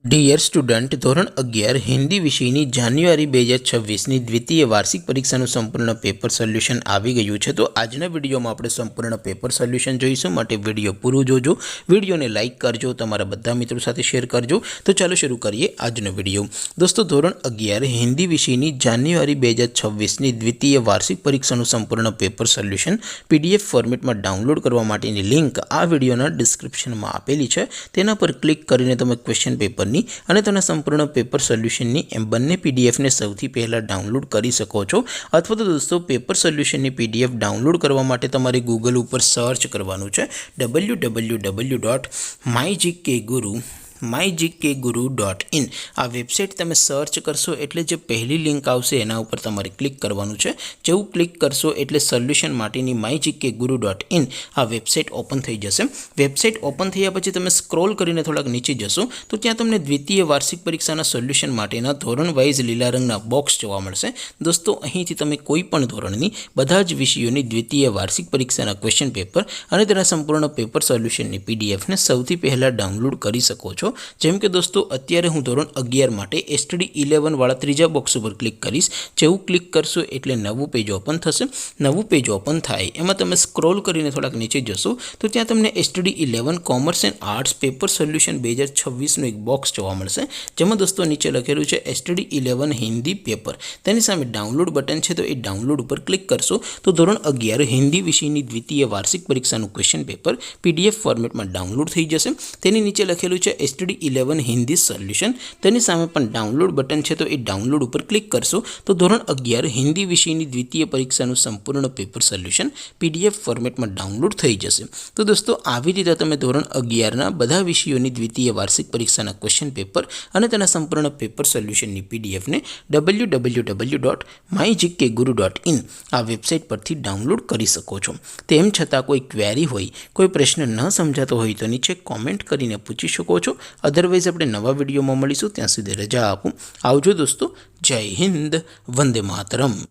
Dear student, ધોરણ 11 હિન્દી વિષયની જાન્યુઆરી 2026ની દ્વિતીય વાર્ષિક પરીક્ષાનું સંપૂર્ણ પેપર સોલ્યુશન આવી ગયું છે। તો આજના વિડીયોમાં આપણે સંપૂર્ણ પેપર સોલ્યુશન જોઈશું, માટે વિડીયો પૂરું જોજો, વિડીયોને લાઇક કરજો, તમારા બધા મિત્રો સાથે શેર કરજો। તો ચાલો શરૂ કરીએ આજનો વિડીયો। દોસ્તો, ધોરણ 11 હિન્દી વિષયની જાન્યુઆરી 2026ની દ્વિતીય વાર્ષિક પરીક્ષાનું સંપૂર્ણ પેપર સોલ્યુશન PDF ફોર્મેટમાં ડાઉનલોડ કરવા માટેની લિંક આ વિડીયોના ડિસ્ક્રિપ્શનમાં આપેલી છે। તેના પર ક્લિક કરીને તમે ક્વેશ્ચન પેપર અને તેના સંપૂર્ણ પેપર સોલ્યુશનની એમ બંને પીડીએફને સૌથી પહેલાં ડાઉનલોડ કરી શકો છો। અથવા તો દોસ્તો, પેપર સોલ્યુશનની પીડીએફ ડાઉનલોડ કરવા માટે તમારે ગૂગલ ઉપર સર્ચ કરવાનું છે www.mygkguru.in। આ વેબસાઇટ તમે સર્ચ કરશો એટલે જે પહેલી લિંક આવશે એના ઉપર તમારે ક્લિક કરવાનું છે। જેવું ક્લિક કરશો એટલે સોલ્યુશન માટેની mygkguru.in આ વેબસાઇટ ઓપન થઈ જશે। વેબસાઇટ ઓપન થયા પછી તમે સ્ક્રોલ કરીને થોડાક નીચે જશો તો ત્યાં તમને દ્વિતીય વાર્ષિક પરીક્ષાના સોલ્યુશન માટેના ધોરણ વાઇઝ લીલા રંગના બોક્સ જોવા મળશે। દોસ્તો, અહીંથી તમે કોઈ પણ ધોરણની બધા જ વિષયોની દ્વિતીય વાર્ષિક પરીક્ષાના ક્વેશ્ચન પેપર અને તેના સંપૂર્ણ પેપર સોલ્યુશનની પીડીએફને સૌથી પહેલાં ડાઉનલોડ કરી શકો છો। જેમ કે દોસ્તો, અત્યારે હું ધોરણ 11 માટે STD 11 વાળા ત્રીજા બોક્સ ઉપર ક્લિક કરીશ। જેવું ક્લિક કરશો એટલે નવું પેજ ઓપન થશે। નવું પેજ ઓપન થાય એમાં તમે સ્ક્રોલ કરીને થોડાક નીચે જશો તો ત્યાં તમને STD 11 commerce and arts paper solution 2026નું એક બોક્સ જોવા મળશે। જેમાં દોસ્તો નીચે લખેલું છે STD 11 હિન્દી પેપર। તેની સામે ડાઉનલોડ બટન છે, તો એ ડાઉનલોડ ઉપર ક્લિક કરશો તો ધોરણ 11 હિન્દી વિષયની દ્વિતીય વાર્ષિક પરીક્ષાનું ક્વેશ્ચન પેપર PDF ફોર્મેટમાં ડાઉનલોડ થઈ જશે। તેની નીચે લખેલું છે STD 11 હિન્દી સોલ્યુશન। તેની સામે પણ ડાઉનલોડ બટન છે, તો એ ડાઉનલોડ ઉપર ક્લિક કરશો તો ધોરણ 11 હિન્દી વિષયની દ્વિતીય પરીક્ષાનું સંપૂર્ણ પેપર સોલ્યુશન PDF ફોર્મેટમાં ડાઉનલોડ થઈ જશે। તો દોસ્તો, આવી રીતે તમે ધોરણ 11ના બધા વિષયોની દ્વિતીય વાર્ષિક પરીક્ષાના ક્વેશ્ચન પેપર અને તેના સંપૂર્ણ પેપર સોલ્યુશનની પીડીએફને www.mygkguru.in આ વેબસાઇટ પરથી ડાઉનલોડ કરી શકો છો। તેમ છતાં કોઈ ક્વેરી હોય, કોઈ પ્રશ્ન ન સમજાતો હોય તો નીચે કોમેન્ટ કરીને પૂછી શકો છો। અધરવાઇઝ આપણે નવા વિડીયોમાં મળીશું, ત્યાં સુધી રજા આપું। આવજો દોસ્તો, જય હિન્દ, વંદે માતરમ।